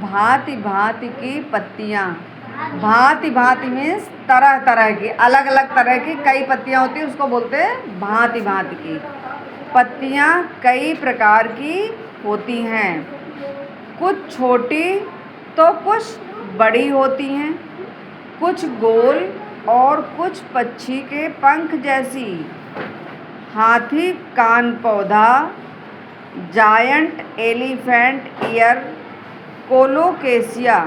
भांति भांति की पत्तियाँ। भांति भांति मीन्स तरह तरह की, अलग अलग तरह की कई पत्तियाँ होती हैं, उसको बोलते हैं भांति भांति की। पत्तियाँ कई प्रकार की होती हैं, कुछ छोटी तो कुछ बड़ी होती हैं, कुछ गोल और कुछ पक्षी के पंख जैसी। हाथी कान पौधा, जायंट एलिफेंट ईयर, कोलोकेशिया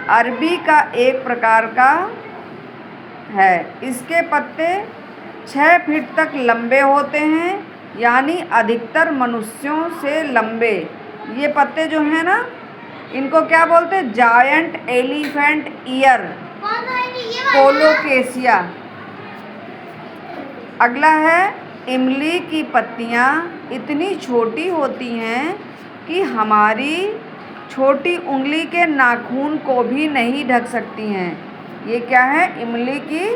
अरबी का एक प्रकार का है। इसके पत्ते 6 फीट तक लंबे होते हैं, यानी अधिकतर मनुष्यों से लंबे। ये पत्ते जो हैं ना, इनको क्या बोलते हैं? Giant elephant year, colocasia. अगला है, इमली की पत्तियाँ इतनी छोटी होती हैं कि हमारी छोटी उंगली के नाखून को भी नहीं ढक सकती हैं। ये क्या है? इमली की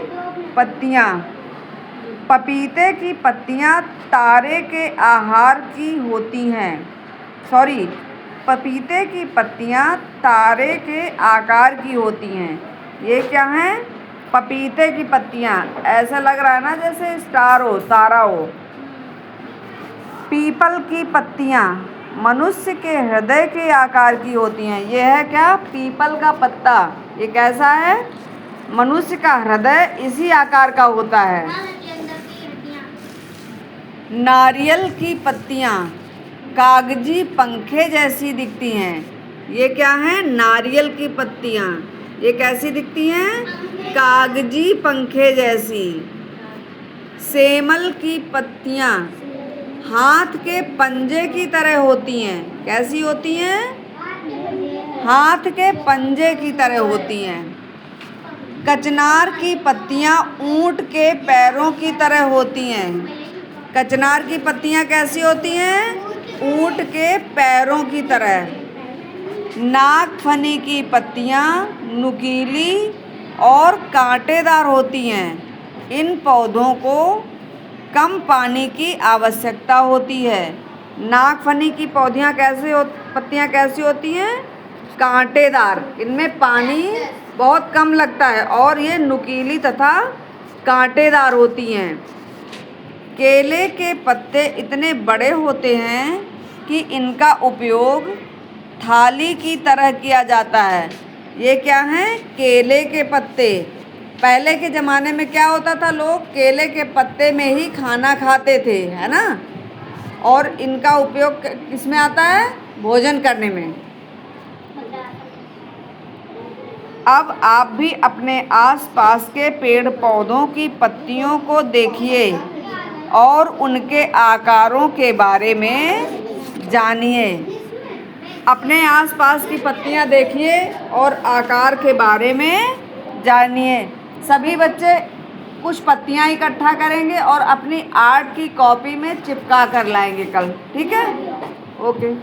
पत्तियाँ। पपीते की पत्तियाँ तारे के आहार की होती हैं। पपीते की पत्तियाँ तारे के आकार की होती हैं। ये क्या हैं? पपीते की पत्तियाँ। ऐसा लग रहा है ना जैसे स्टार हो, तारा हो। पीपल की पत्तियाँ मनुष्य के हृदय के आकार की होती हैं। ये है क्या? पीपल का पत्ता। ये कैसा है? मनुष्य का हृदय इसी आकार का होता है। नारियल की पत्तियाँ कागजी पंखे जैसी दिखती हैं। ये क्या है? नारियल की पत्तियाँ। ये कैसी दिखती हैं? कागजी पंखे जैसी। सेमल की पत्तियाँ हाथ के पंजे की तरह होती हैं। कैसी होती हैं? हाथ के पंजे की तरह होती हैं। कचनार की पत्तियाँ ऊँट के पैरों की तरह होती हैं। कचनार की पत्तियाँ कैसी होती हैं? ऊँट के पैरों की तरह। नागफनी की पत्तियाँ नुकीली और कांटेदार होती हैं। इन पौधों को कम पानी की आवश्यकता होती है। नागफनी की पत्तियाँ कैसी होती हैं? कांटेदार। इनमें पानी बहुत कम लगता है और ये नुकीली तथा कांटेदार होती हैं। केले के पत्ते इतने बड़े होते हैं कि इनका उपयोग थाली की तरह किया जाता है। ये क्या हैं? केले के पत्ते। पहले के ज़माने में क्या होता था? लोग केले के पत्ते में ही खाना खाते थे, है ना? और इनका उपयोग किस में आता है? भोजन करने में। अब आप भी अपने आसपास के पेड़ पौधों की पत्तियों को देखिए और उनके आकारों के बारे में जानिए। अपने आसपास की पत्तियां देखिए और आकार के बारे में जानिए। सभी बच्चे कुछ पत्तियां इकट्ठा करेंगे और अपनी आर्ट की कॉपी में चिपका कर लाएंगे कल। ठीक है? ओके।